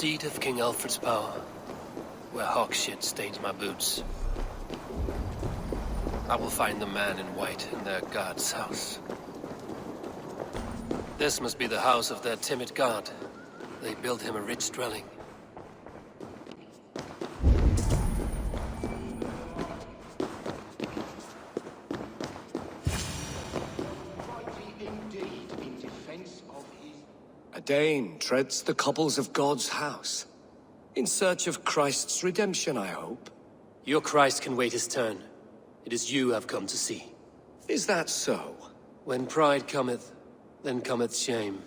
seat of King Alfred's power, where hawk shit stains my boots. I will find the man in white in their god's house. This must be the house of their timid god. They built him a rich dwelling. A Dane treads the cobbles of God's house. In search of Christ's redemption, I hope. Your Christ can wait his turn. It is you I've come to see. Is that so? When pride cometh, then cometh shame.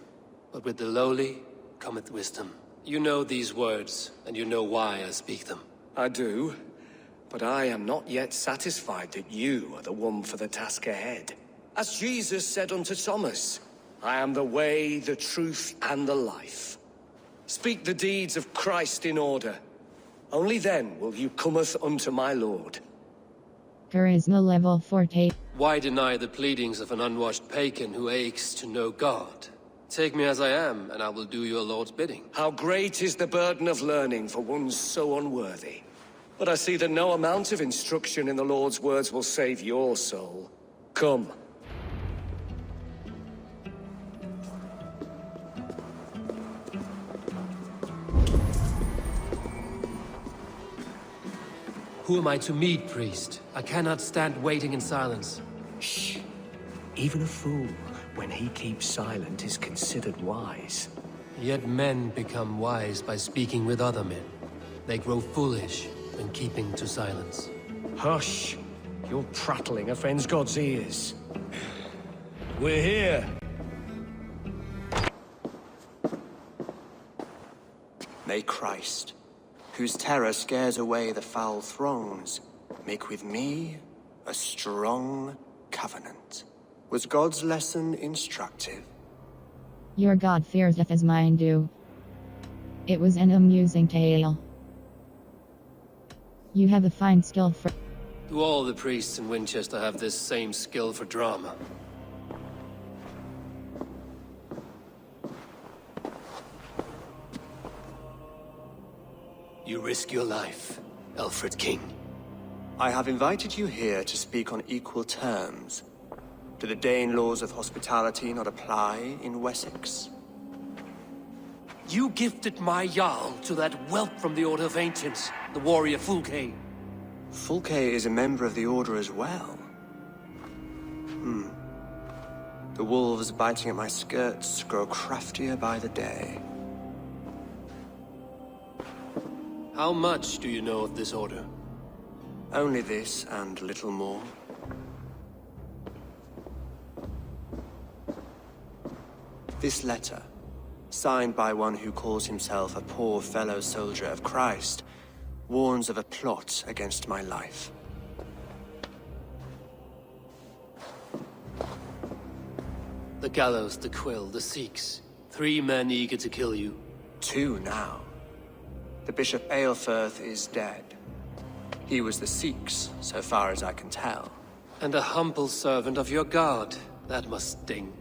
But with the lowly cometh wisdom. You know these words, and you know why I speak them. I do, but I am not yet satisfied that you are the one for the task ahead. As Jesus said unto Thomas, I am the way, the truth, and the life. Speak the deeds of Christ in order. Only then will you cometh unto my Lord. Charisma level 40. Why deny the pleadings of an unwashed pagan who aches to know God? Take me as I am, and I will do your Lord's bidding. How great is the burden of learning for one so unworthy. But I see that no amount of instruction in the Lord's words will save your soul. Come. Who am I to meet, priest? I cannot stand waiting in silence. Shh. Even a fool, when he keeps silent, is considered wise. Yet men become wise by speaking with other men. They grow foolish when keeping to silence. Hush! Your prattling offends God's ears. We're here. May Christ, whose terror scares away the foul throngs, make with me a strong covenant. Was God's lesson instructive? Your God fears death as mine do. It was an amusing tale. You have a fine skill for... Do all the priests in Winchester have this same skill for drama? You risk your life, Alfred King. I have invited you here to speak on equal terms. Do the Dane laws of hospitality not apply in Wessex? You gifted my Jarl to that whelp from the Order of Ancients, the warrior Fulke. Fulke is a member of the Order as well. The wolves biting at my skirts grow craftier by the day. How much do you know of this order? Only this and little more. This letter, signed by one who calls himself a poor fellow soldier of Christ, warns of a plot against my life. The gallows, the quill, the Sikhs. 3 men eager to kill you. 2 now. The Bishop Eilfirth is dead. He was the Sikhs, so far as I can tell. And a humble servant of your god. That must sting.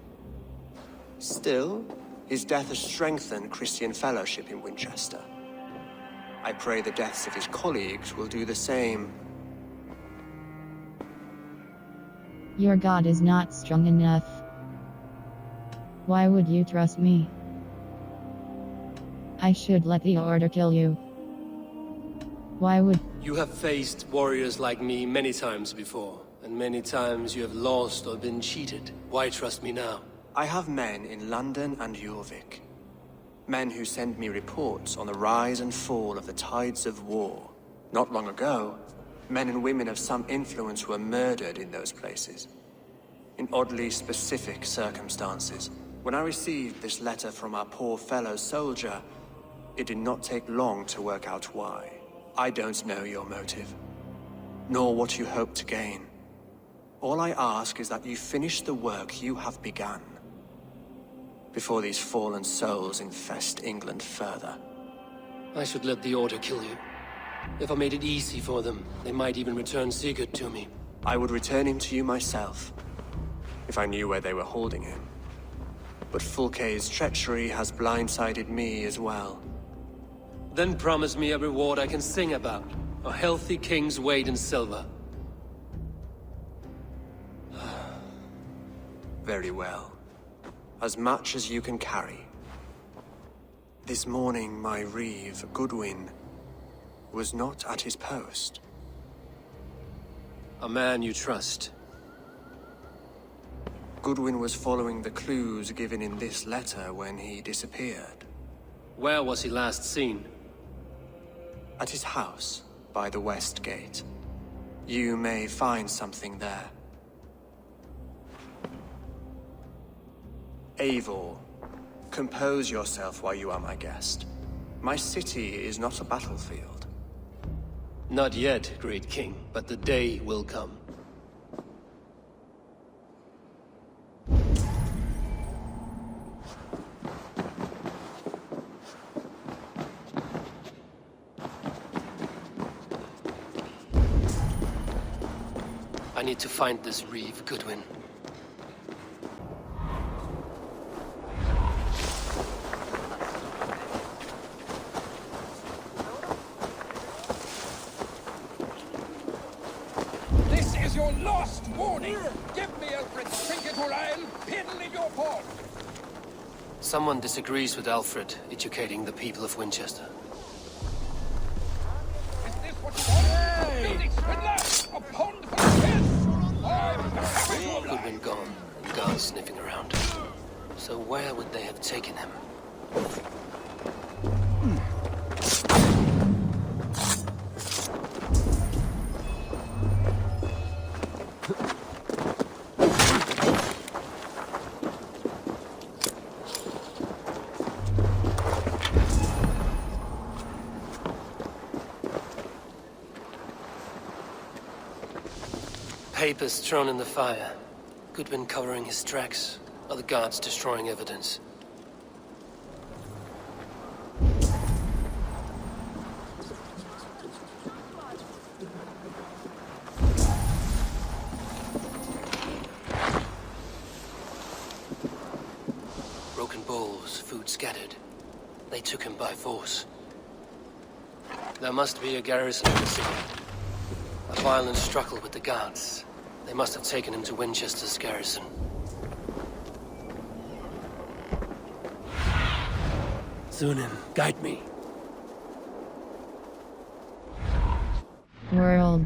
Still, his death has strengthened Christian fellowship in Winchester. I pray the deaths of his colleagues will do the same. Your God is not strong enough. Why would you trust me? I should let the Order kill you. Why would... You have faced warriors like me many times before, and many times you have lost or been cheated. Why trust me now? I have men in London and Jorvik. Men who send me reports on the rise and fall of the tides of war. Not long ago, men and women of some influence were murdered in those places. In oddly specific circumstances. When I received this letter from our poor fellow soldier, it did not take long to work out why. I don't know your motive, nor what you hope to gain. All I ask is that you finish the work you have begun, before these fallen souls infest England further. I should let the Order kill you. If I made it easy for them, they might even return Sigurd to me. I would return him to you myself, if I knew where they were holding him. But Fulke's treachery has blindsided me as well. Then promise me a reward I can sing about. A healthy king's weight in silver. Very well. As much as you can carry. This morning, my reeve, Goodwin, was not at his post. A man you trust. Goodwin was following the clues given in this letter when he disappeared. Where was he last seen? At his house, by the west gate. You may find something there. Eivor, compose yourself while you are my guest. My city is not a battlefield. Not yet, great king, but the day will come. I need to find this reeve, Goodwin. This is your last warning! Give me Alfred's trinket or I'll pin in your paw! Someone disagrees with Alfred educating the people of Winchester. Is this what you want? Building swindler! A pond full of fish! I'm happy to oblige! Goodwin gone, and guards sniffing around. So where would they have taken him? Papers thrown in the fire. Goodwin covering his tracks. Other guards destroying evidence. Broken bowls, food scattered. They took him by force. There must be a garrison in the city. A violent struggle with the guards. They must have taken him to Winchester's garrison. Zunin, guide me. World.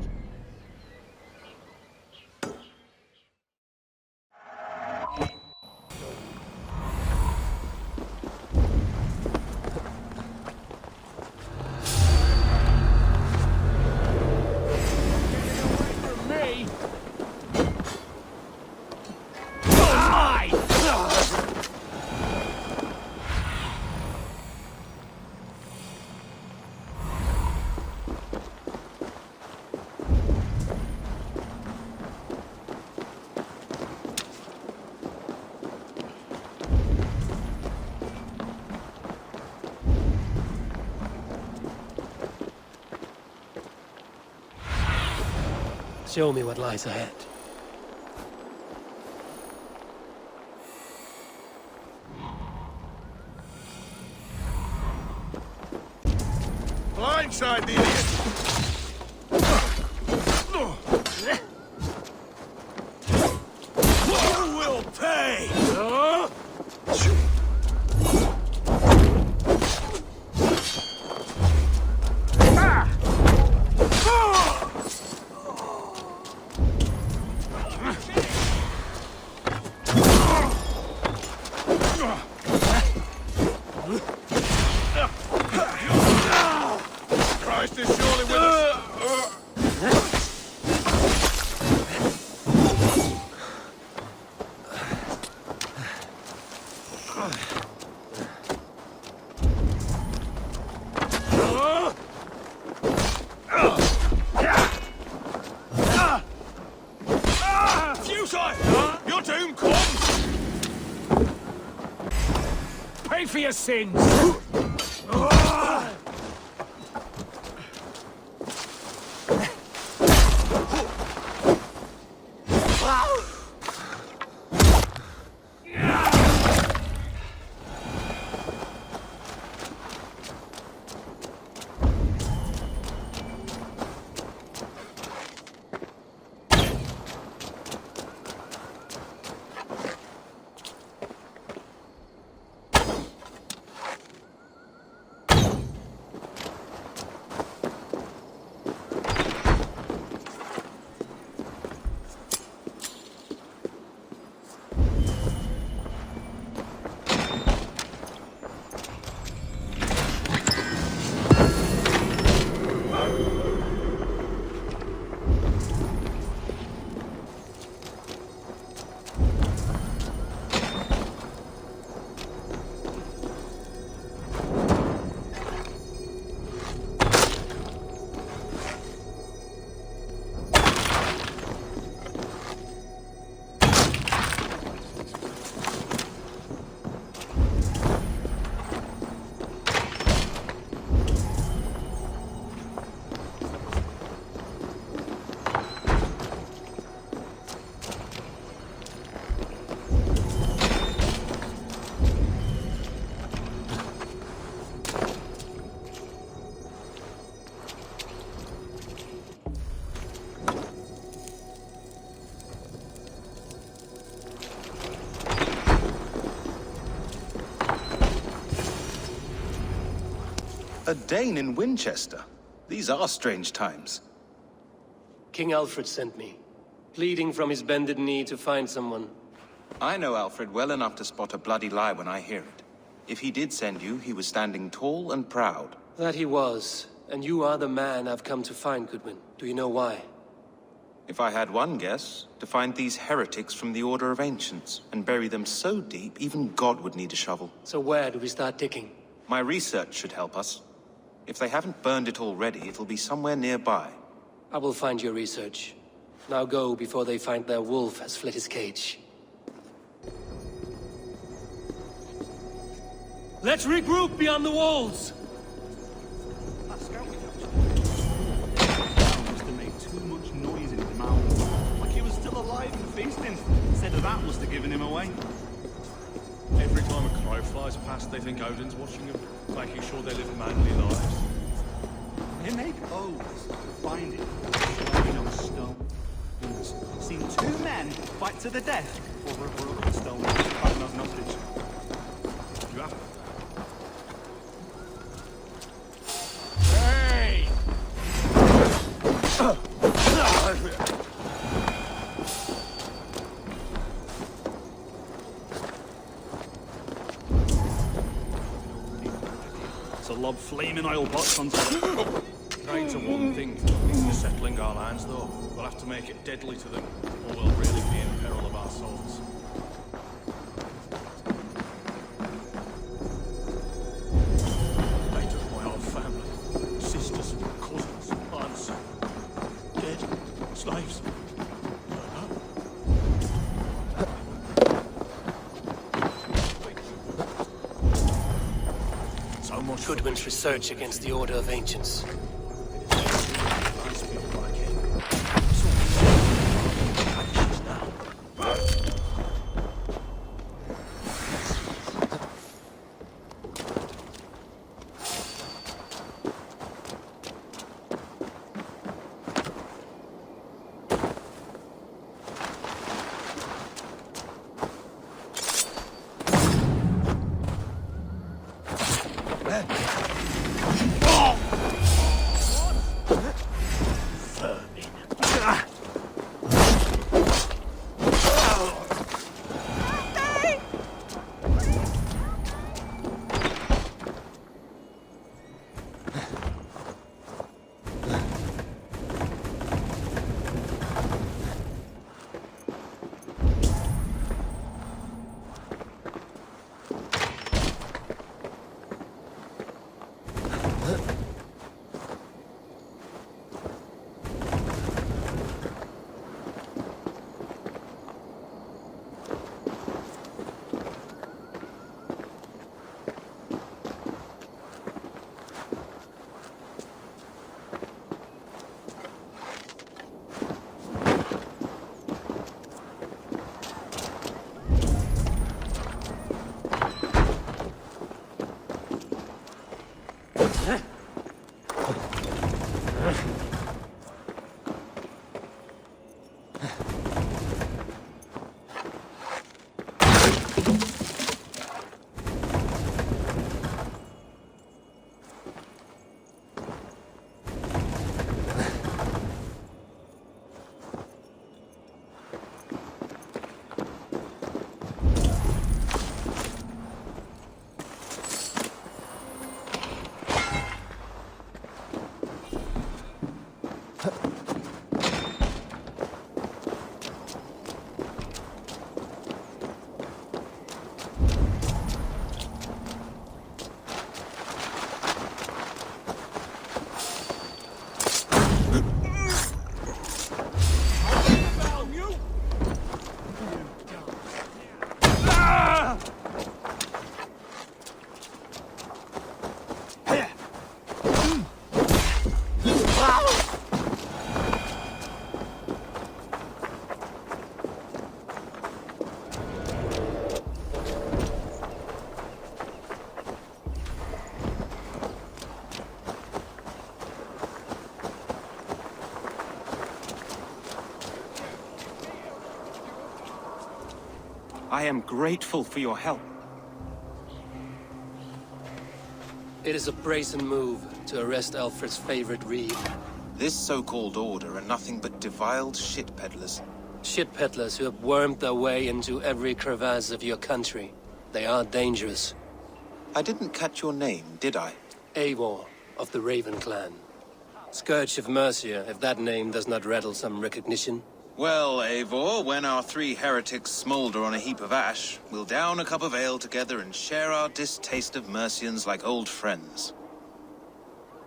Show me what lies ahead. Blindside the idiot! You will pay! Christ is surely with us! Futile! Your doom comes! Pay for your sins! A Dane in Wincestre? These are strange times. King Alfred sent me, pleading from his bended knee to find someone. I know Alfred well enough to spot a bloody lie when I hear it. If he did send you, he was standing tall and proud. That he was, and you are the man I've come to find, Goodwin. Do you know why? If I had one guess, to find these heretics from the Order of Ancients, and bury them so deep, even God would need a shovel. So where do we start digging? My research should help us. If they haven't burned it already, it'll be somewhere nearby. I will find your research. Now go before they find their wolf has fled his cage. Let's regroup beyond the walls! Must have made too much noise in his mouth. Like he was still alive and feasting. Instead of that must have given him away. Every time a crow flies past, they think Odin's watching them, making sure they live manly lives. They make oaths, find it, lying on stone. Seen two men fight to the death over a broken stone by no knowledge. You have Hey! It's a lob flaming oil pots on top. Trains are one thing. It's the settling our lands, though. We'll have to make it deadly to them, or we'll really be in peril of our souls. They took my whole family. Sisters, cousins, aunts. Dead. Slaves. So much for Goodwin's research against the Order of Ancients. these people like it. I am grateful for your help. It is a brazen move to arrest Alfred's favorite reeve. This so-called order are nothing but deviled shit peddlers. Shit peddlers who have wormed their way into every crevasse of your country. They are dangerous. I didn't catch your name, did I? Eivor, of the Raven clan. Scourge of Mercia, if that name does not rattle some recognition. Well, Eivor, when our three heretics smolder on a heap of ash, we'll down a cup of ale together and share our distaste of Mercians like old friends.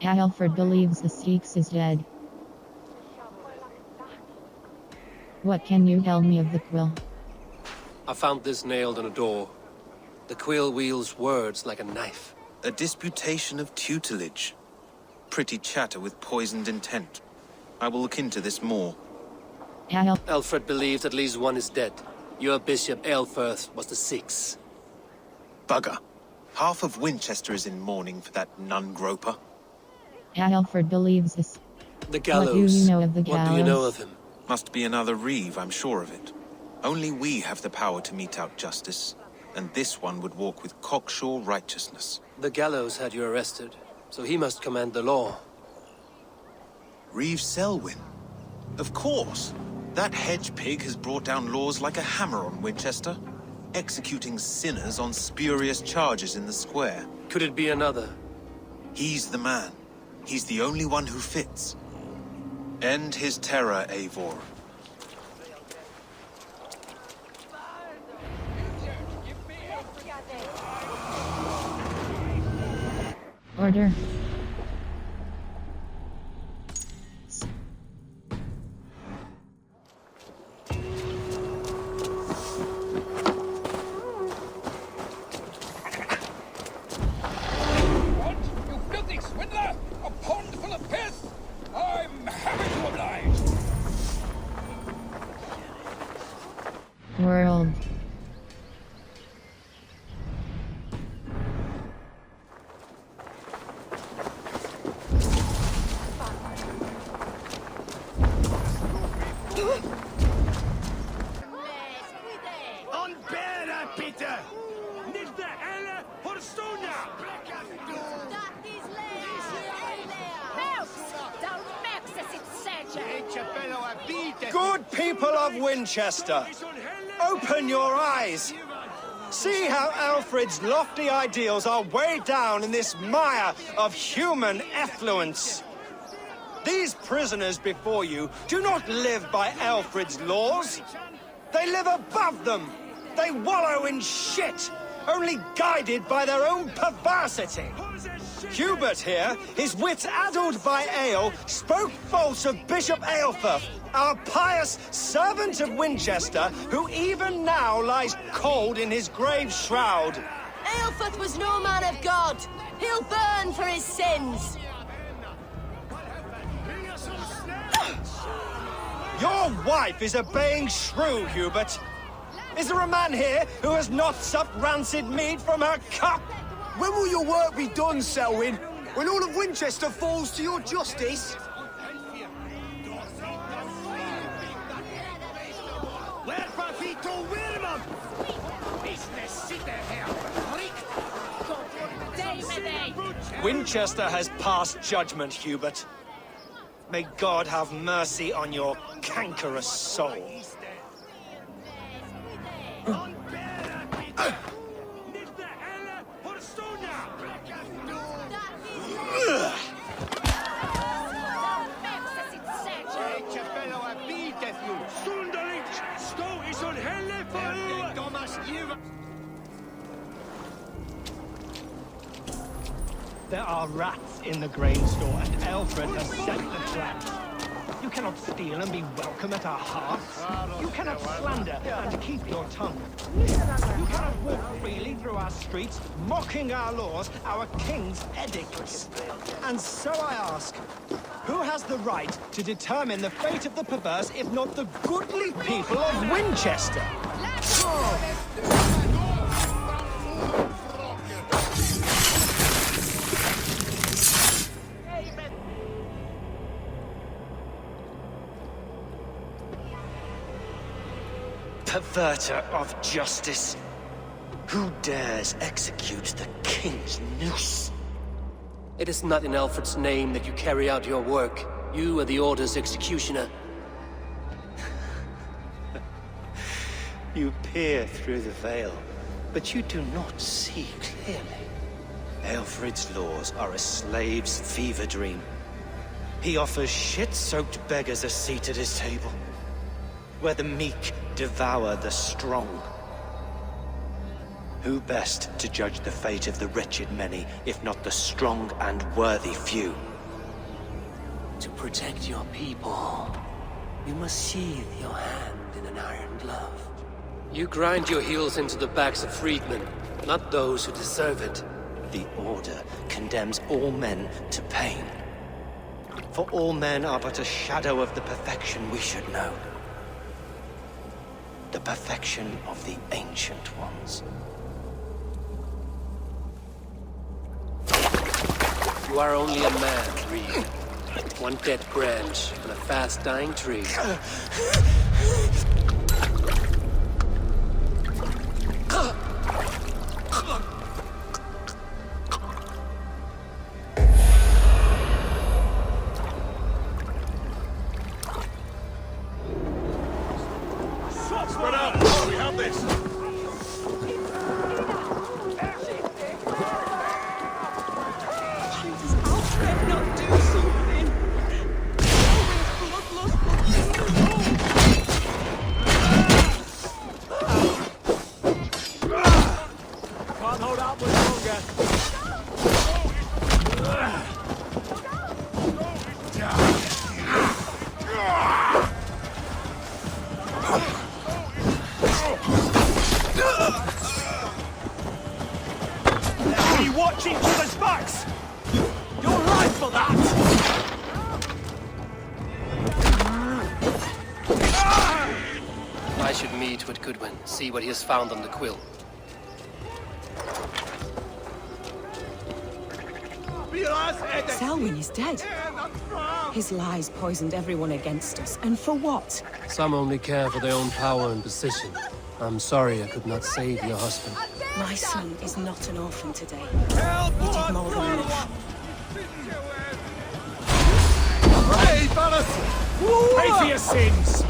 Alfred believes the Styx is dead. What can you tell me of the quill? I found this nailed on a door. The quill wields words like a knife. A disputation of tutelage. Pretty chatter with poisoned intent. I will look into this more. Alfred believes at least one is dead. Your Bishop Aelfirth was the sixth. Bugger. Half of Wincestre is in mourning for that nun-groper. Alfred believes this. The gallows. What do you know of the gallows? What do you know of him? Must be another reeve, I'm sure of it. Only we have the power to mete out justice, and this one would walk with cocksure righteousness. The gallows had you arrested, so he must command the law. Reeve Selwyn? Of course! That hedge pig has brought down laws like a hammer on Winchester, executing sinners on spurious charges in the square. Could it be another? He's the man. He's the only one who fits. End his terror, Eivor. Order. What? You filthy swindler! A pond full of piss! I'm happy to oblige! World. Good people of Winchester, open your eyes. See how Alfred's lofty ideals are weighed down in this mire of human effluence. These prisoners before you do not live by Alfred's laws. They live above them. They wallow in shit, only guided by their own perversity. Hubert here, his wits addled by ale, spoke false of Bishop Aelfirth, our pious servant of Winchester, who even now lies cold in his grave shroud. Aelfirth was no man of God. He'll burn for his sins. Your wife is obeying shrew, Hubert. Is there a man here who has not supped rancid mead from her cup? When will your work be done, Selwyn? When all of Winchester falls to your justice? Winchester has passed judgment, Hubert. May God have mercy on your cankerous soul. There are rats in the grain store, and Alfred has set the traps. You cannot steal and be welcome at our hearths. You cannot slander and keep your tongue. You cannot walk freely through our streets, mocking our laws, our king's edicts. And so I ask, who has the right to determine the fate of the perverse, if not the goodly people of Winchester? Perverter of justice. Who dares execute the king's noose? It is not in Alfred's name that you carry out your work. You are the Order's executioner. You peer through the veil, but you do not see clearly. Alfred's laws are a slave's fever dream. He offers shit-soaked beggars a seat at his table, where the meek devour the strong. Who best to judge the fate of the wretched many, if not the strong and worthy few? To protect your people, you must sheathe your hand in an iron glove. You grind your heels into the backs of freedmen, not those who deserve it. The Order condemns all men to pain. For all men are but a shadow of the perfection we should know. The perfection of the Ancient Ones. You are only a man, Reed. One dead branch on a fast-dying tree. Spread out! We have this! Watching for the backs! You're right for that! I should meet with Goodwin, see what he has found on the quill. Selwyn is dead. His lies poisoned everyone against us, and for what? Some only care for their own power and position. I'm sorry I could not save your husband. My son is not an orphan today. He did more than enough. Hey, fellas! Pay for your sins!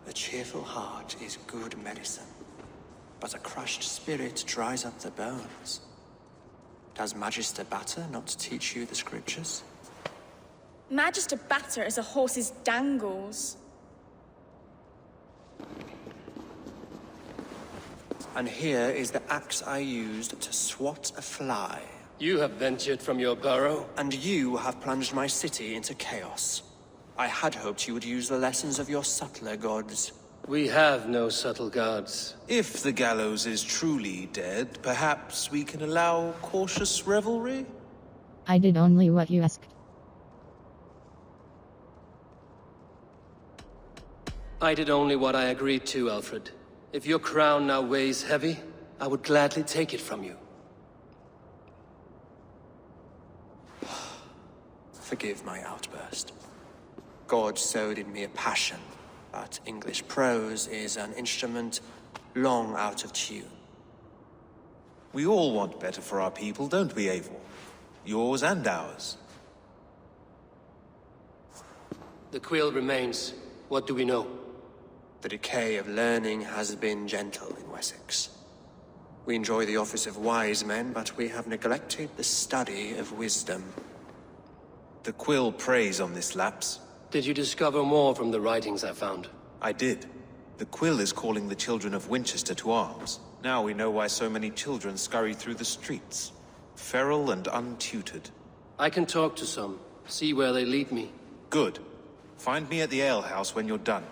A cheerful heart is good medicine, but a crushed spirit dries up the bones. Does Magister Batter not teach you the scriptures? Magister Batter is a horse's dangles. And here is the axe I used to swat a fly. You have ventured from your burrow? And you have plunged my city into chaos. I had hoped you would use the lessons of your subtler gods. We have no subtle gods. If the gallows is truly dead, perhaps we can allow cautious revelry? I did only what you asked. I did only what I agreed to, Alfred. If your crown now weighs heavy, I would gladly take it from you. Forgive my outburst. God sowed in me a passion, but English prose is an instrument long out of tune. We all want better for our people, don't we, Eivor? Yours and ours. The quill remains. What do we know? The decay of learning has been gentle in Wessex. We enjoy the office of wise men, but we have neglected the study of wisdom. The quill preys on this lapse. Did you discover more from the writings I found? I did. The quill is calling the children of Winchester to arms. Now we know why so many children scurry through the streets. Feral and untutored. I can talk to some, see where they lead me. Good. Find me at the alehouse when you're done.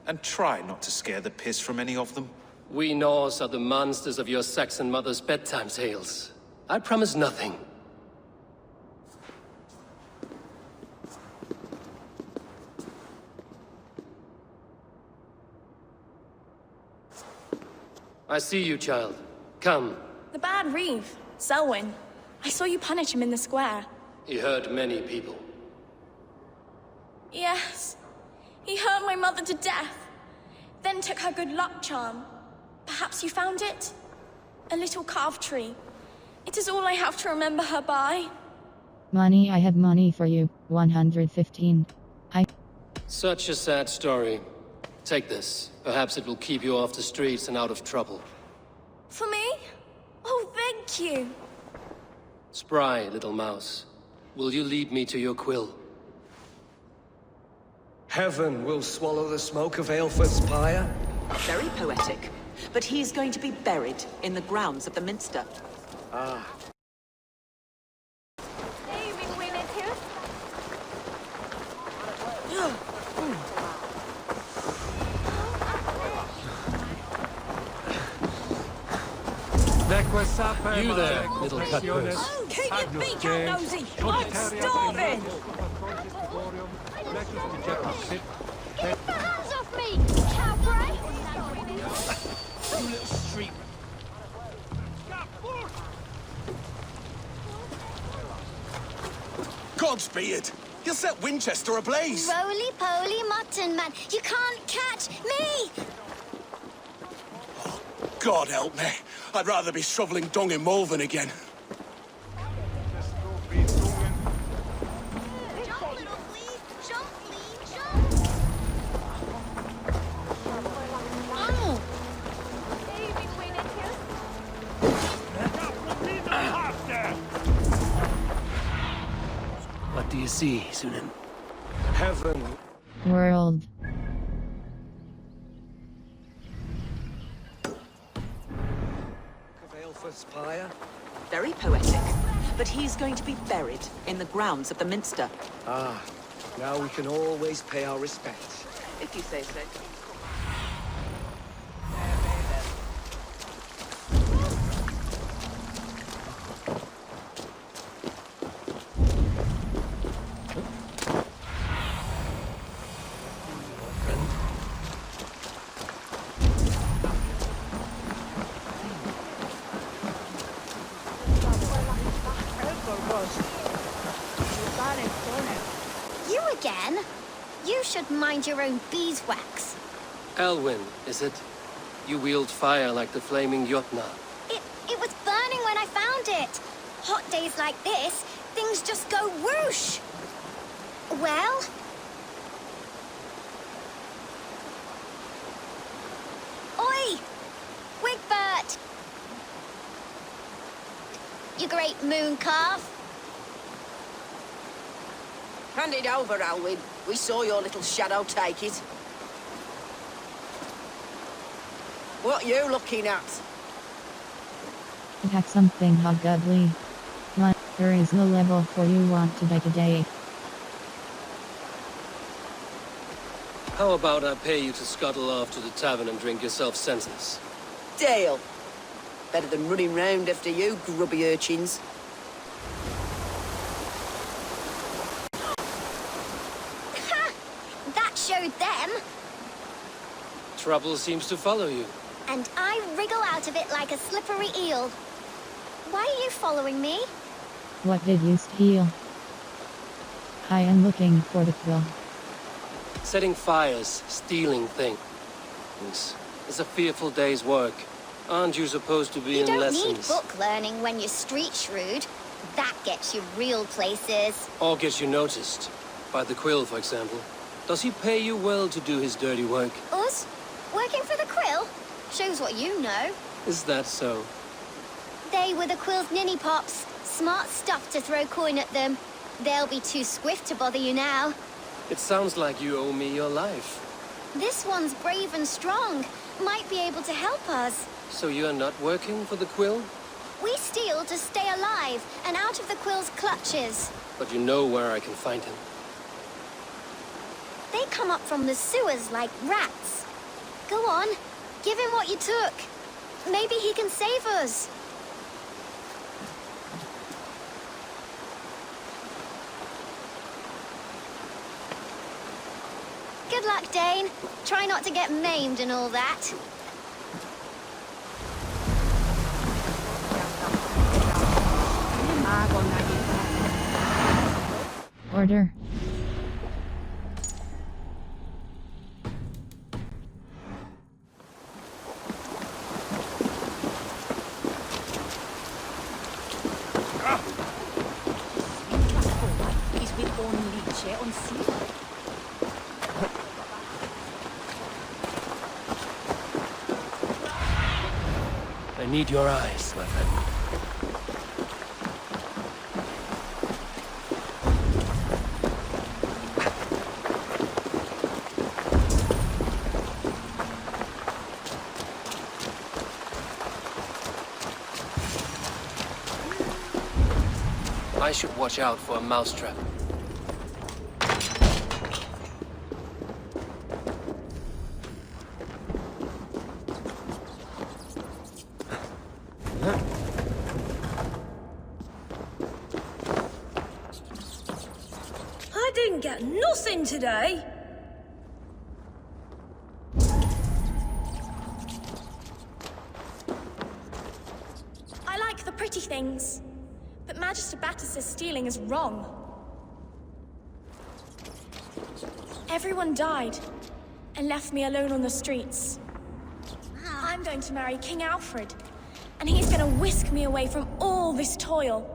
And try not to scare the piss from any of them. We Norse are the monsters of your Saxon mother's bedtime tales. I promise nothing. I see you, child. Come. The bad Reeve, Selwyn. I saw you punish him in the square. He hurt many people. Yes. He hurt my mother to death. Then took her good luck charm. Perhaps you found it? A little carved tree. It is all I have to remember her by. Money, I have money for you. 115. Such a sad story. Take this. Perhaps it will keep you off the streets and out of trouble. For me? Oh, thank you. Spry, little mouse. Will you lead me to your quill? Heaven will swallow the smoke of Aelfred's pyre. Very poetic. But he's going to be buried in the grounds of the Minster. Ah. You there, little cutpurse. Keep your beak out, nosy! I'm starving! Get the hands off me, cowboy! You little street. Godspeed! You'll set Winchester ablaze! Roly-poly mutton man, you can't catch me! Oh, God help me. I'd rather be shoveling dung in Malvern again. What do you see, Sunan? Heaven. World. Pyre? Very poetic. But he's going to be buried in the grounds of the Minster. Ah, now we can always pay our respects. If you say so. You again? You should mind your own beeswax. Elwyn, is it? You wield fire like the flaming Jotnar. It was burning when I found it. Hot days like this, things just go whoosh. Well? Oi! Wigbert! You great moon calf. Hand it over, Alwyn. We saw your little shadow take it. What you looking at? Attack something godly. But there is no level for you want to make a day. How about I pay you to scuttle off to the tavern and drink yourself senseless? Deal. Better than running round after you, grubby urchins. Showed them. Trouble seems to follow you. And I wriggle out of it like a slippery eel. Why are you following me? What did you steal? I am looking for the quill. Setting fires, stealing things. It's a fearful day's work. Aren't you supposed to be you in don't lessons? need book learning when you're street shrewd. That gets you real places. Or gets you noticed. By the quill, for example. Does he pay you well to do his dirty work? Us? Working for the quill? Shows what you know. Is that so? They were the quill's ninny pops. Smart stuff to throw coin at them. They'll be too swift to bother you now. It sounds like you owe me your life. This one's brave and strong. Might be able to help us. So you're not working for the Quill? We steal to stay alive and out of the Quill's clutches. But you know where I can find him. They come up from the sewers like rats. Go on, give him what you took. Maybe he can save us. Good luck, Dane. Try not to get maimed and all that. Order. I need your eyes, my friend. I should watch out for a mousetrap. I didn't get nothing today. I like the pretty things, but Magister Batter says stealing is wrong. Everyone died and left me alone on the streets. I'm going to marry King Alfred, and he's going to whisk me away from all this toil.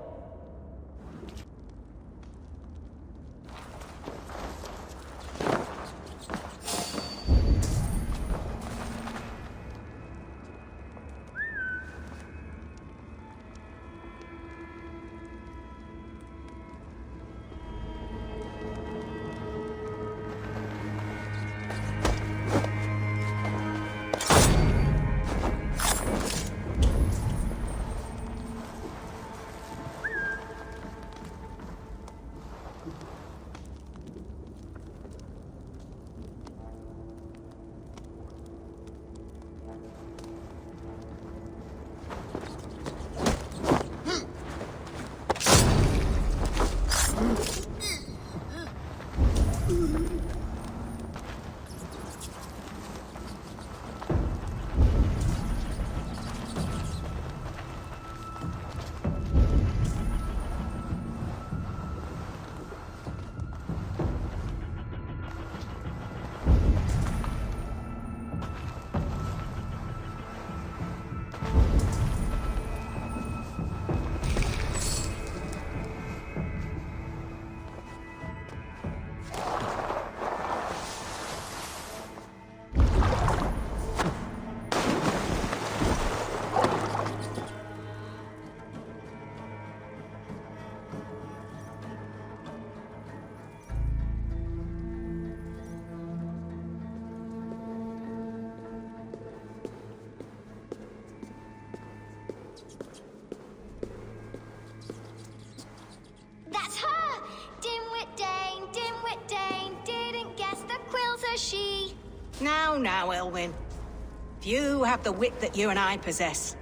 That's her! Dimwit Dane, didn't guess the Quill's a she. Now, Elwyn. Few have the wit that you and I possess.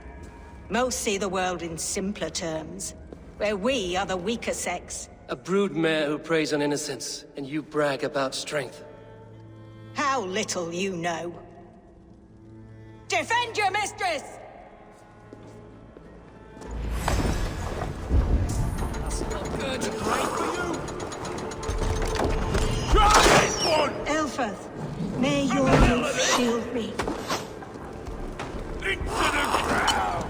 Most see the world in simpler terms, where we are the weaker sex. A broodmare who preys on innocence, and you brag about strength. How little you know. Defend your mistress! Good, great for you. Try this one! Elfeth, may your leaf shield me. Into the ground!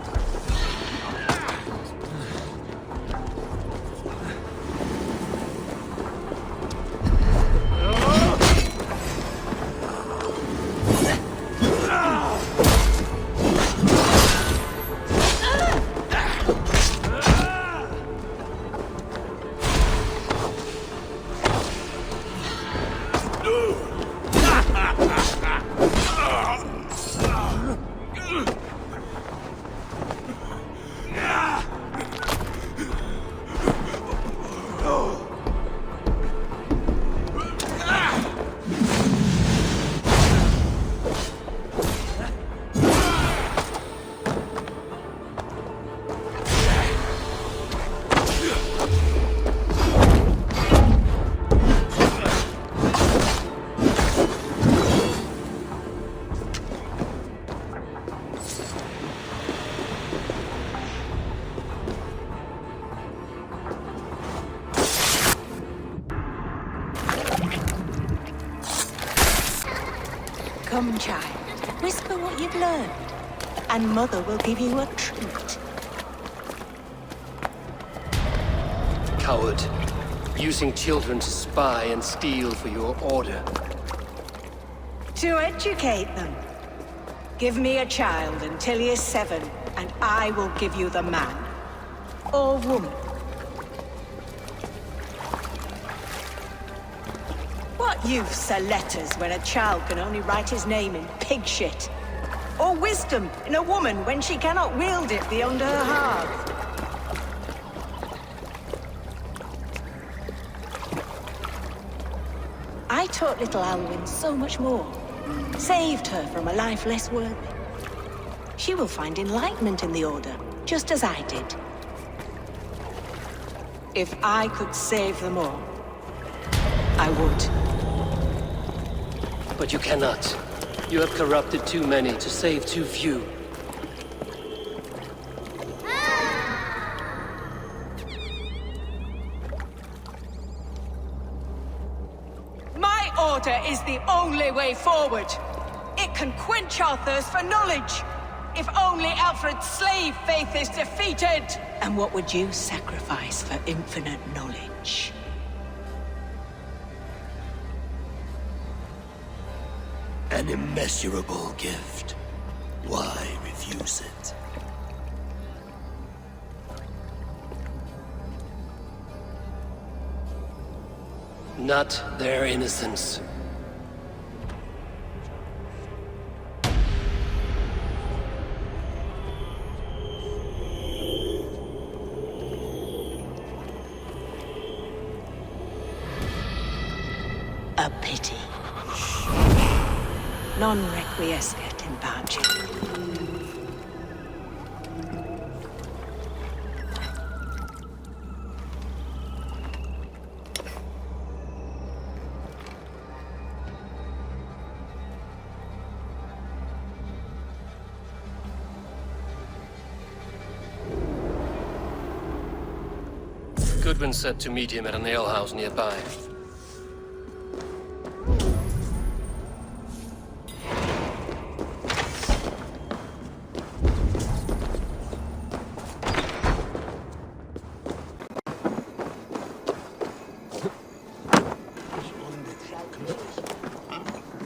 Ha ha ha! Come, child, whisper what you've learned, and Mother will give you a treat. Coward. Using children to spy and steal for your order. To educate them. Give me a child until he is 7, and I will give you the man. Or woman. What use are letters when a child can only write his name in pig shit? Or wisdom in a woman when she cannot wield it beyond her hearth? I taught little Alwyn so much more. Saved her from a life less worthy. She will find enlightenment in the Order, just as I did. If I could save them all, I would. But you cannot. You have corrupted too many to save too few. My order is the only way forward. It can quench our thirst for knowledge. If only Alfred's slave faith is defeated. And what would you sacrifice for infinite knowledge? An immeasurable gift. Why refuse it? Not their innocence. A pity. Non requiescat in pace. Goodwin said to meet him at an alehouse nearby.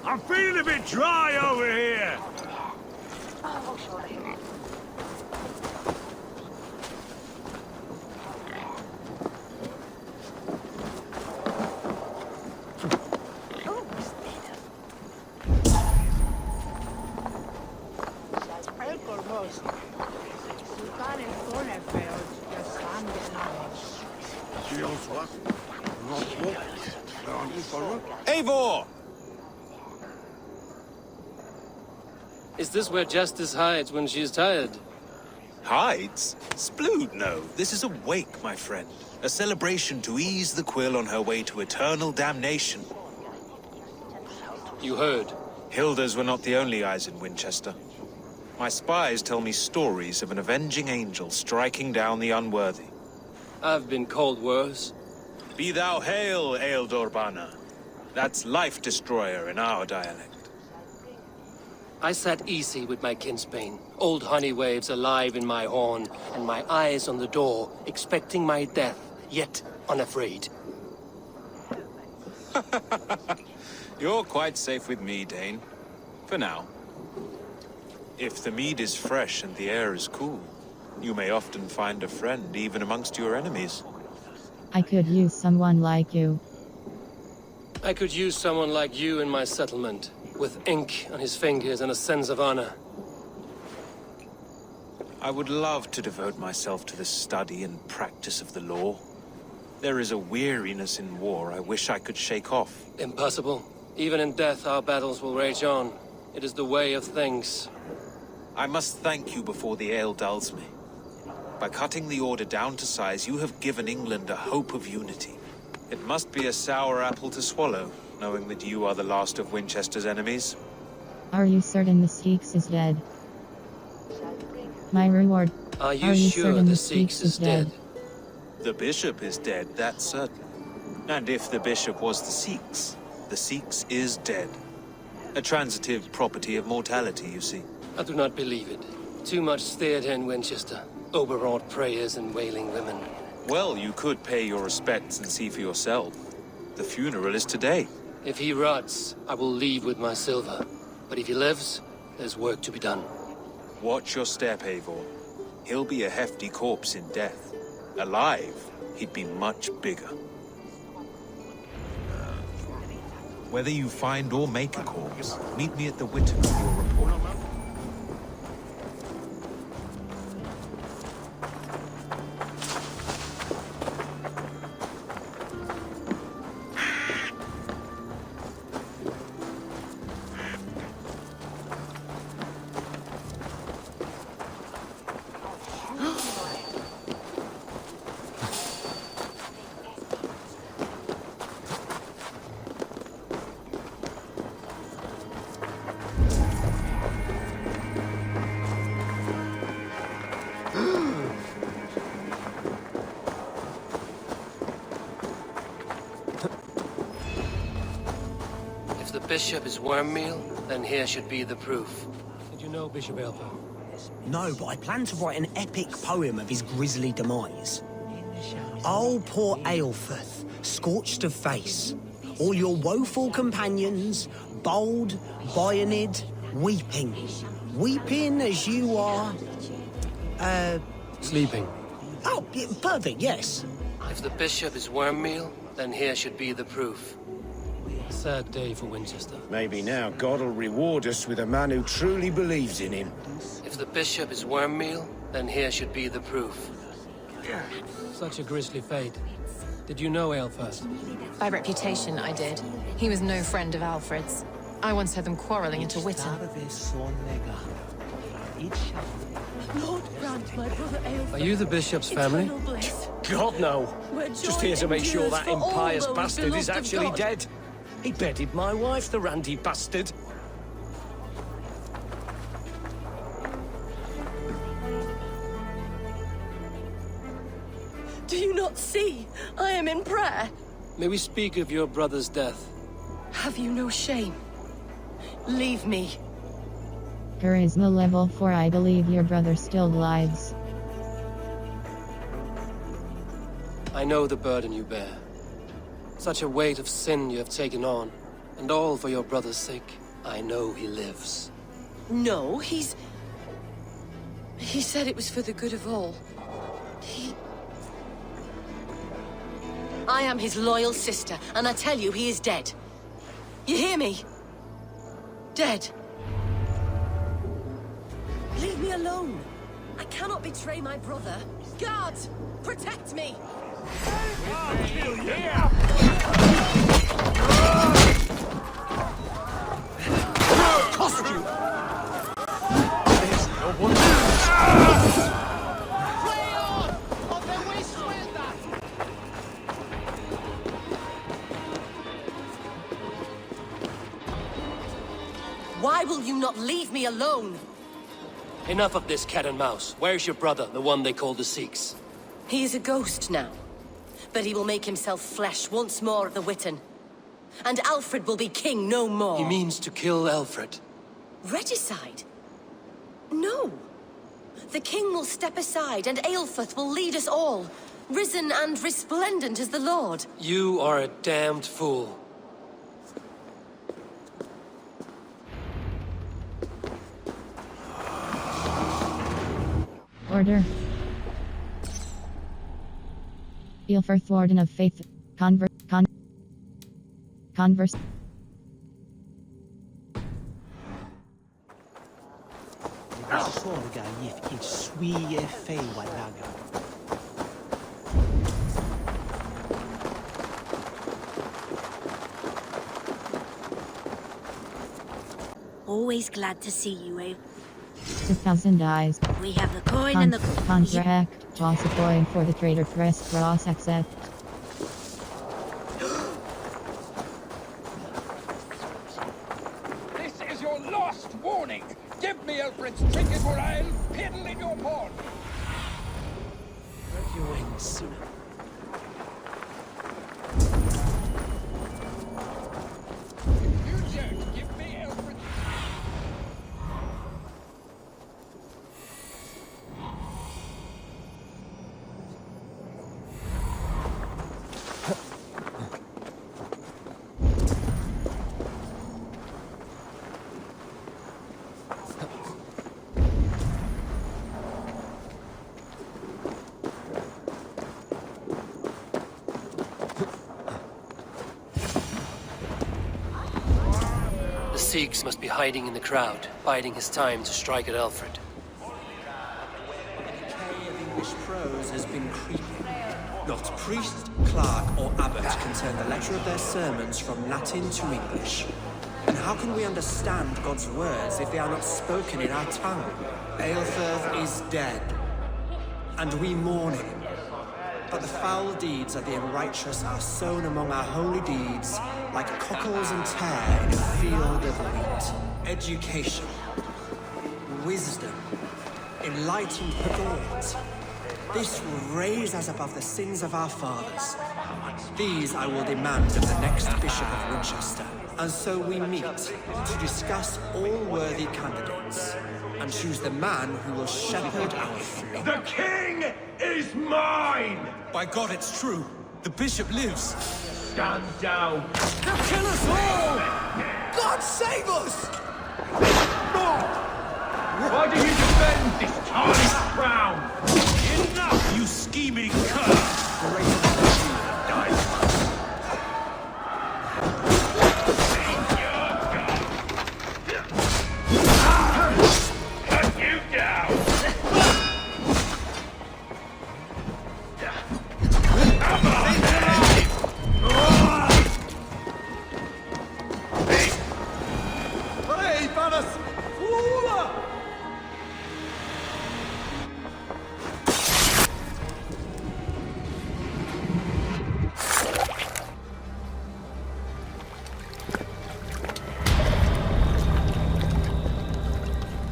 I'm feeling a bit dry over here. Eivor! Is this where Justice hides when she is tired? Hides? Splood, no. This is a wake, my friend. A celebration to ease the quill on her way to eternal damnation. You heard. Hilda's were not the only eyes in Winchester. My spies tell me stories of an avenging angel striking down the unworthy. I've been called worse. Be thou hail, Eildorbana. That's Life Destroyer in our dialect. I sat easy with my kinsbane, old honey waves alive in my horn, and my eyes on the door, expecting my death, yet unafraid. You're quite safe with me, Dane. For now. If the mead is fresh and the air is cool, you may often find a friend even amongst your enemies. I could use someone like you. I could use someone like you in my settlement, with ink on his fingers and a sense of honor. I would love to devote myself to the study and practice of the law. There is a weariness in war I wish I could shake off. Impossible. Even in death, our battles will rage on. It is the way of things. I must thank you before the ale dulls me. By cutting the order down to size, you have given England a hope of unity. It must be a sour apple to swallow, knowing that you are the last of Winchester's enemies. Are you certain the Seeks is dead? My reward. Are you sure certain the Seeks is dead? The bishop is dead, that's certain. And if the bishop was the Seeks is dead. A transitive property of mortality, you see. I do not believe it. Too much theatre in Winchester. Overwrought prayers and wailing women. Well, you could pay your respects and see for yourself. The funeral is today. If he rots, I will leave with my silver. But if he lives, there's work to be done. Watch your step, Eivor. He'll be a hefty corpse in death. Alive, he'd be much bigger. Whether you find or make a corpse, meet me at the Witten for your report. If the bishop is worm meal, then here should be the proof. Did you know Bishop Eivor? No, but I plan to write an epic poem of his grisly demise. Oh, poor Aelfrith, scorched of face. All your woeful companions, bold, Bionid, weeping. Weeping as you are... Sleeping. Oh, yeah, perfect, yes. If the bishop is worm meal, then here should be the proof. Sad day for Winchester. Maybe now God will reward us with a man who truly believes in him. If the bishop is worm meal, then here should be the proof. Such a grisly fate. Did you know Aelfir? By reputation, I did. He was no friend of Alfred's. I once heard them quarreling into Witten. Lord grant my brother Eivor Are you the bishop's family? eternal bliss. God, no. We're Just here to make sure that joined in impious years for all bastard those is beloved of actually God. dead. He bedded my wife, the randy bastard. Do you not see? I am in prayer. May we speak of your brother's death? Have you no shame? Leave me. Charisma level 4. I believe your brother still lives. I know the burden you bear. Such a weight of sin you have taken on. And all for your brother's sake. I know he lives. No, He said it was for the good of all. I am his loyal sister, and I tell you, he is dead. You hear me? Dead. Leave me alone. I cannot betray my brother. Guards, protect me! I'll kill you here! Cost you! Why will you not leave me alone? Enough of this cat and mouse. Where's your brother, the one they call the Sikhs? He is a ghost now. But he will make himself flesh once more at the Witten. And Alfred will be king no more. He means to kill Alfred. Regicide? No. The king will step aside and Aelfrith will lead us all. Risen and resplendent as the Lord. You are a damned fool. Order. Aelfrith, Warden of Faith. Converse. Always glad to see you, Eivor. 2,000 eyes. We have the coin and the... Contract. Toss a coin for the traitor. Press cross accept. This is your last warning. Give me Alfred's trinket or I'll piddle in your pawn. Spread your wings. You don't give me Alfred's Sikhs must be hiding in the crowd, biding his time to strike at Alfred. The decay of English prose has been creeping. Not priest, clerk, or abbot can turn the letter of their sermons from Latin to English. And how can we understand God's words if they are not spoken in our tongue? Aelfirth is dead, and we mourn him. But the foul deeds of the unrighteous are sown among our holy deeds, like cockles and tare in a field of wheat. Education, wisdom, enlightened thought. This will raise us above the sins of our fathers. These I will demand of the next Bishop of Winchester. And so we meet to discuss all worthy candidates and choose the man who will shepherd our flock. The king is mine! By God, it's true. The bishop lives. Stand down. They'll kill us all! God save us! Why do you defend this tiny crown? Enough, you scheming cur!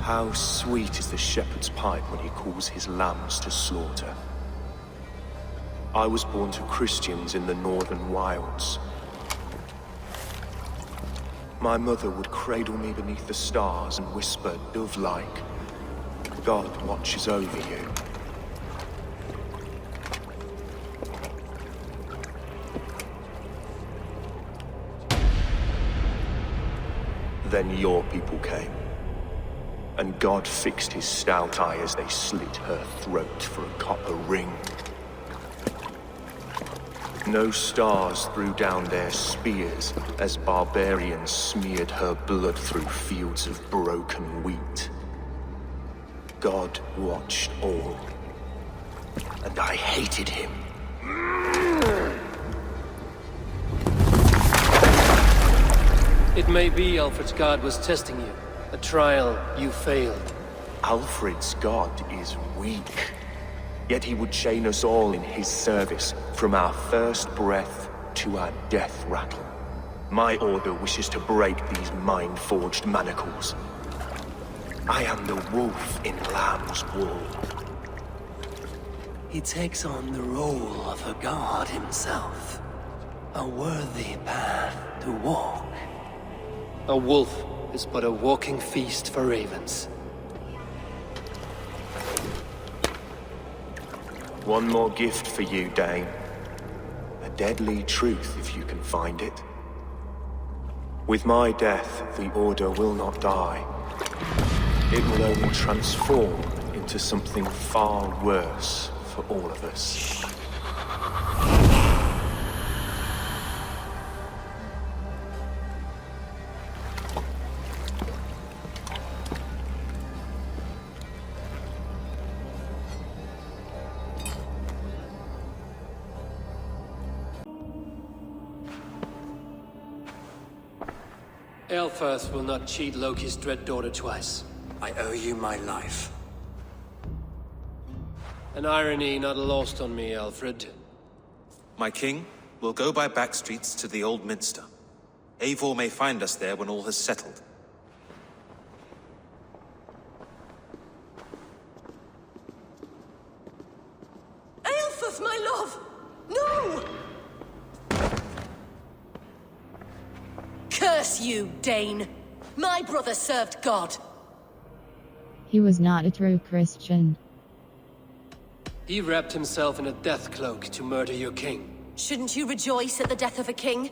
How sweet is the shepherd's pipe when he calls his lambs to slaughter. I was born to Christians in the northern wilds. My mother would cradle me beneath the stars and whisper, dove-like, God watches over you. Then your people came. And God fixed his stout eye as they slit her throat for a copper ring. No stars threw down their spears as barbarians smeared her blood through fields of broken wheat. God watched all, and I hated him. It may be Alfred's god was testing you. A trial you failed. Alfred's god is weak. Yet he would chain us all in his service, from our first breath to our death rattle. My order wishes to break these mind-forged manacles. I am the wolf in lamb's wool. He takes on the role of a god himself. A worthy path to walk. A wolf is but a walking feast for ravens. One more gift for you, Dane. A deadly truth, if you can find it. With my death, the Order will not die. It will only transform into something far worse for all of us. Aelfirth will not cheat Loki's dread daughter twice. I owe you my life. An irony not lost on me, Alfred. My king, we'll go by back streets to the old Minster. Eivor may find us there when all has settled. Aelfirth, my love! No! Curse you, Dane! My brother served God. He was not a true Christian. He wrapped himself in a death cloak to murder your king. Shouldn't you rejoice at the death of a king?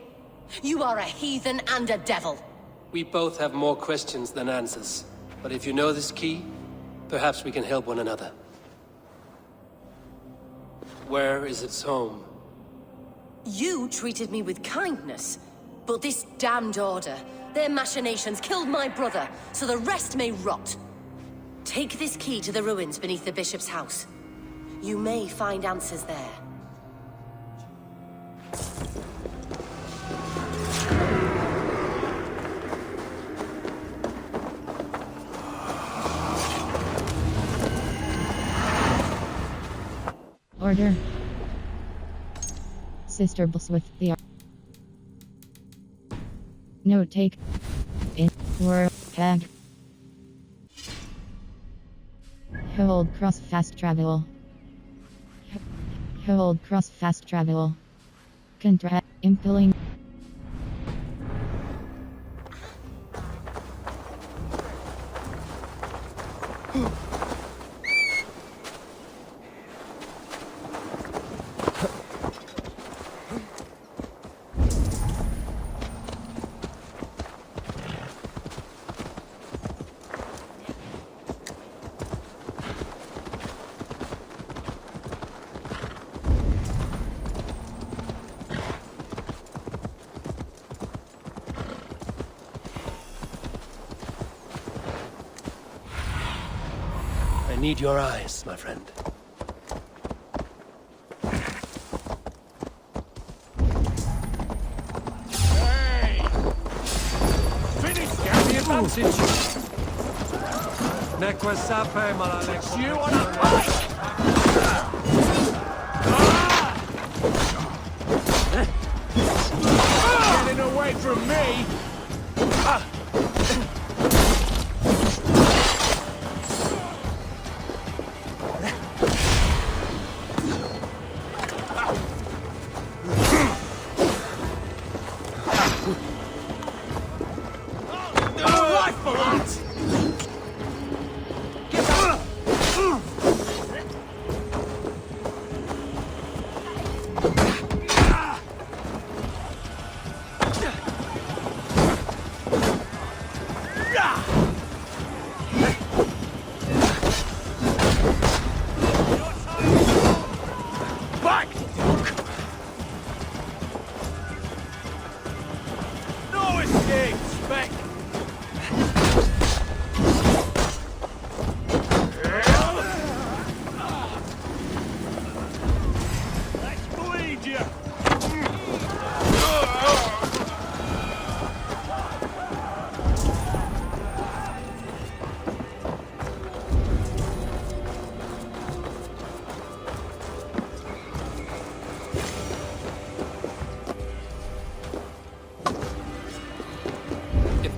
You are a heathen and a devil. We both have more questions than answers. But if you know this key, perhaps we can help one another. Where is its home? You treated me with kindness, but this damned order, Their machinations killed my brother, so the rest may rot. Take this key to the ruins beneath the bishop's house. You may find answers there. Order. Sister Bulls with the Note take. In world tag. Hold cross fast travel. Hold cross fast travel. Contra impelling. I need your eyes, my friend. Hey! Finish! Get the advantage! It's you on a bike! Getting away from me!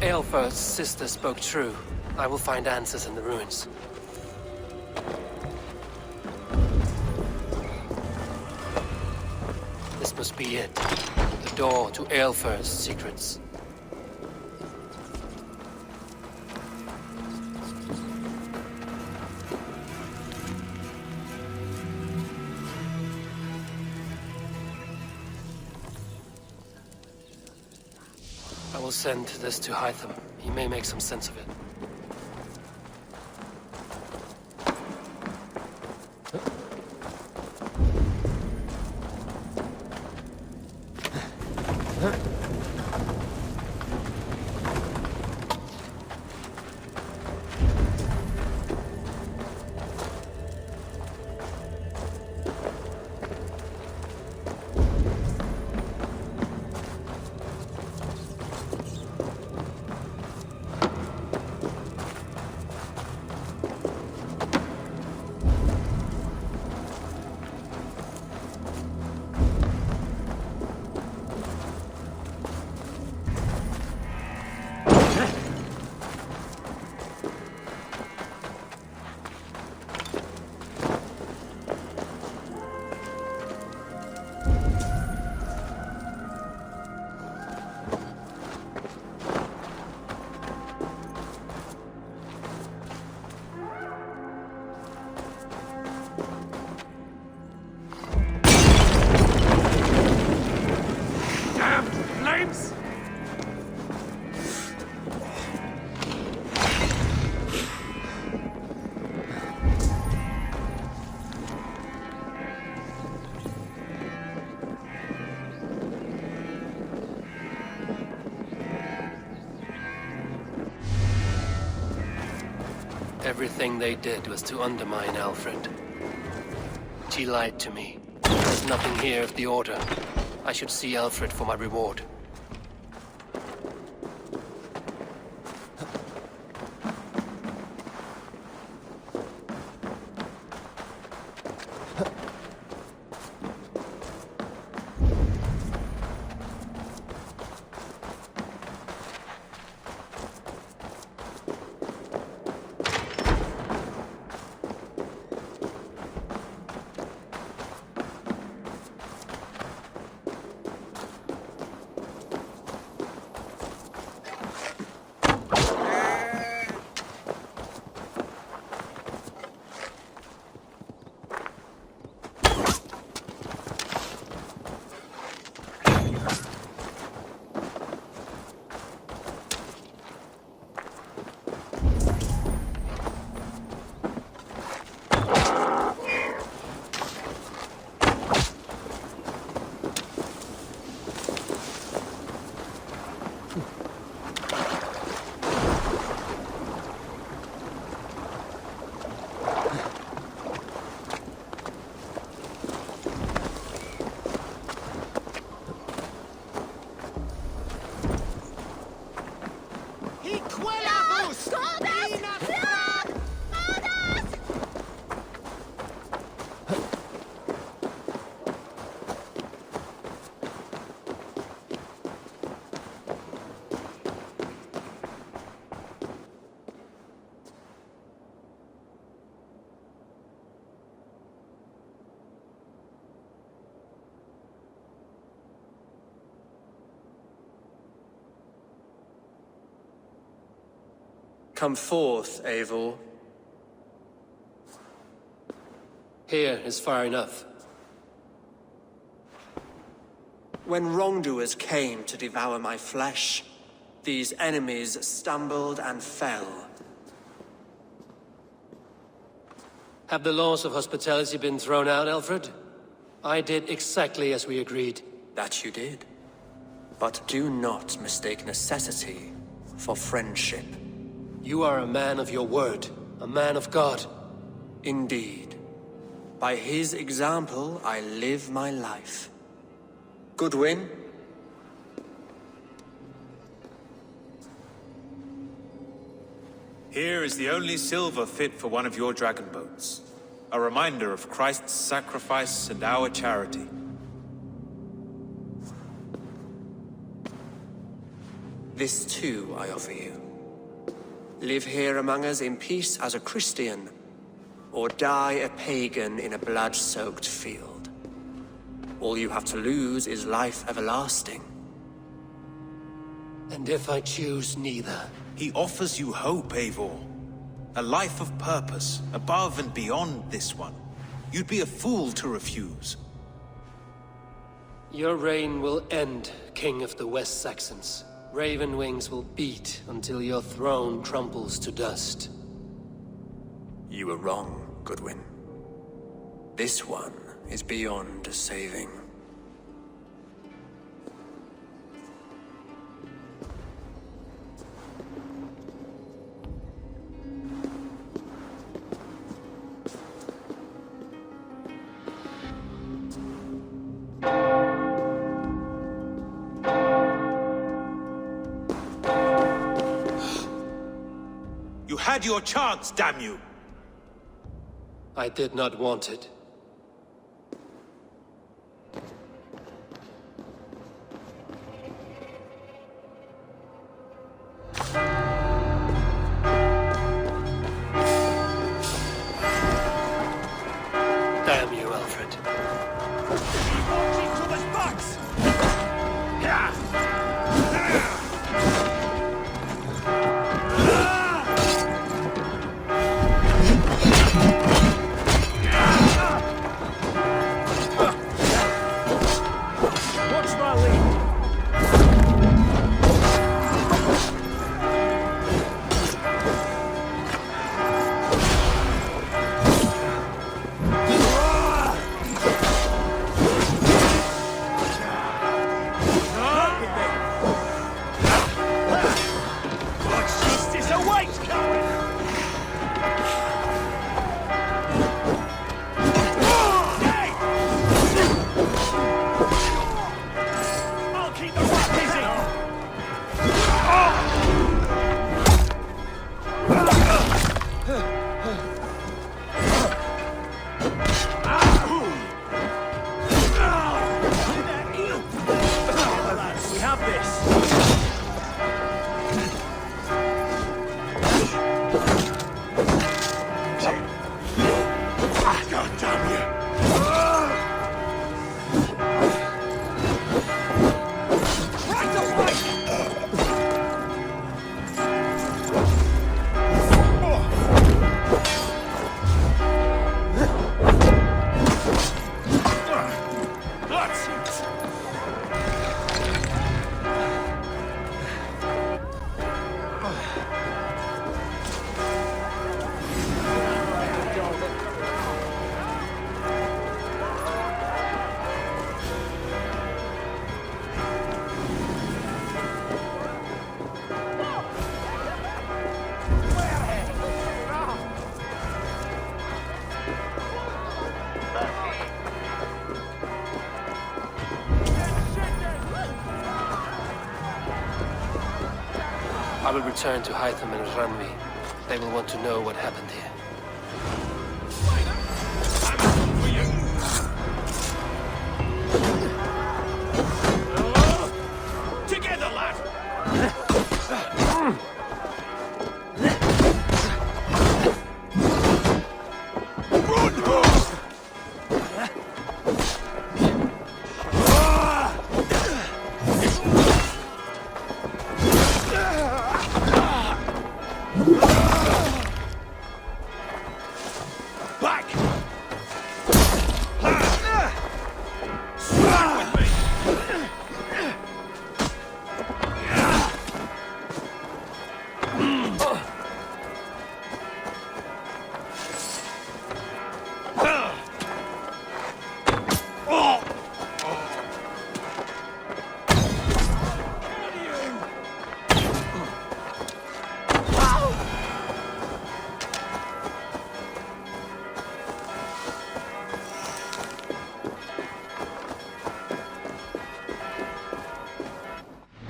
Eivor's sister spoke true. I will find answers in the ruins. This must be it. The door to Eivor's secrets. I will send this to Hytham. He may make some sense of it. Everything they did was to undermine Alfred. She lied to me. There's nothing here of the Order. I should see Alfred for my reward. Come forth, Eivor. Here is far enough. When wrongdoers came to devour my flesh, these enemies stumbled and fell. Have the laws of hospitality been thrown out, Alfred? I did exactly as we agreed. That you did. But do not mistake necessity for friendship. You are a man of your word, a man of God. Indeed. By his example, I live my life. Goodwin? Here is the only silver fit for one of your dragon boats. A reminder of Christ's sacrifice and our charity. This too I offer you. Live here among us in peace as a Christian, or die a pagan in a blood-soaked field. All you have to lose is life everlasting. And if I choose neither? He offers you hope, Eivor. A life of purpose, above and beyond this one. You'd be a fool to refuse. Your reign will end, King of the West Saxons. Raven wings will beat until your throne crumbles to dust. You were wrong, Goodwin. This one is beyond saving. You had your chance, damn you! I did not want it. Damn you, Alfred. Damn you! Right away! That's it! I will return to Hytham and Ranvi. They will want to know what happened here. Together, lad!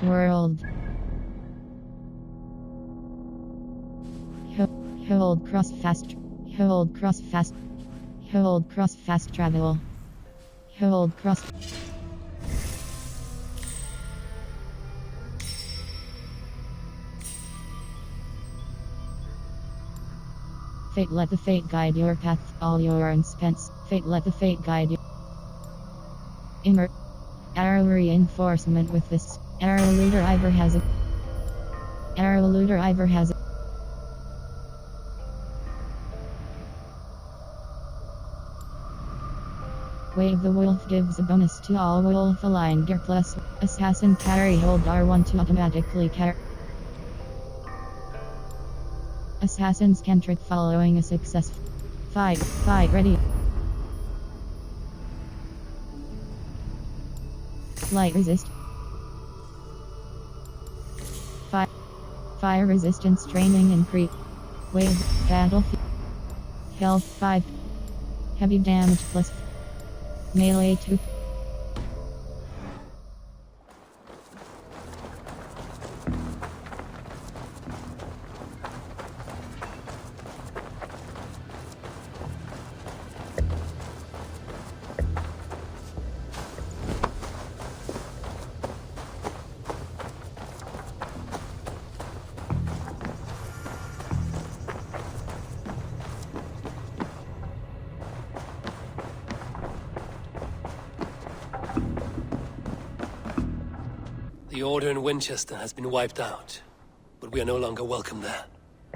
World. Hold cross fast. Hold cross fast. Hold cross fast travel. Hold cross. Fate, let the fate guide your path, all your expense. Fate, let the fate guide you. Immer. Arrow reinforcement with this. Arrow looter Eivor has it. Arrow looter Eivor has it. Wave the Wolf gives a bonus to all Wolf aligned gear plus Assassin carry hold R1 to automatically carry. Assassins can trick following a successful fight ready. Light resist. Fire resistance training increase. Wave battlefield. Health 5. Heavy damage plus. Melee 2. The Order in Winchester has been wiped out, but we are no longer welcome there.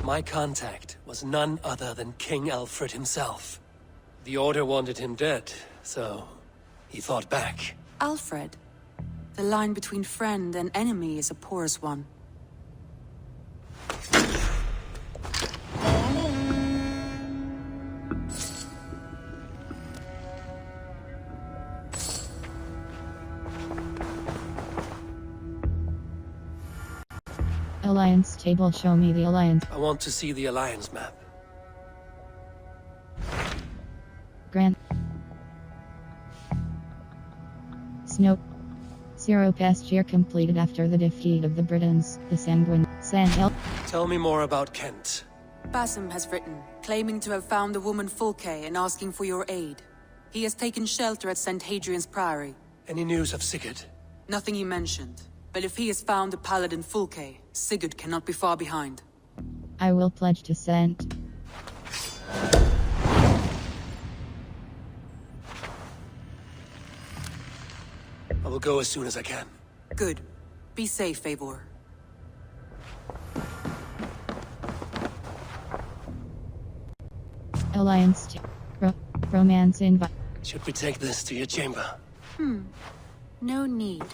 My contact was none other than King Alfred himself. The Order wanted him dead, so he fought back. Alfred? The line between friend and enemy is a porous one. Alliance table, show me the Alliance. I want to see the Alliance map. Grant. Snow. Zero past year completed after the defeat of the Britons, the Sanguine, Tell me more about Kent. Basim has written, claiming to have found the woman Fulke and asking for your aid. He has taken shelter at St. Hadrian's Priory. Any news of Sigurd? Nothing he mentioned. But if he has found the paladin Fulke, Sigurd cannot be far behind. I will pledge to send. will go as soon as I can. Good. Be safe, Eivor. Alliance 2. Romance invite. Should we take this to your chamber? No need.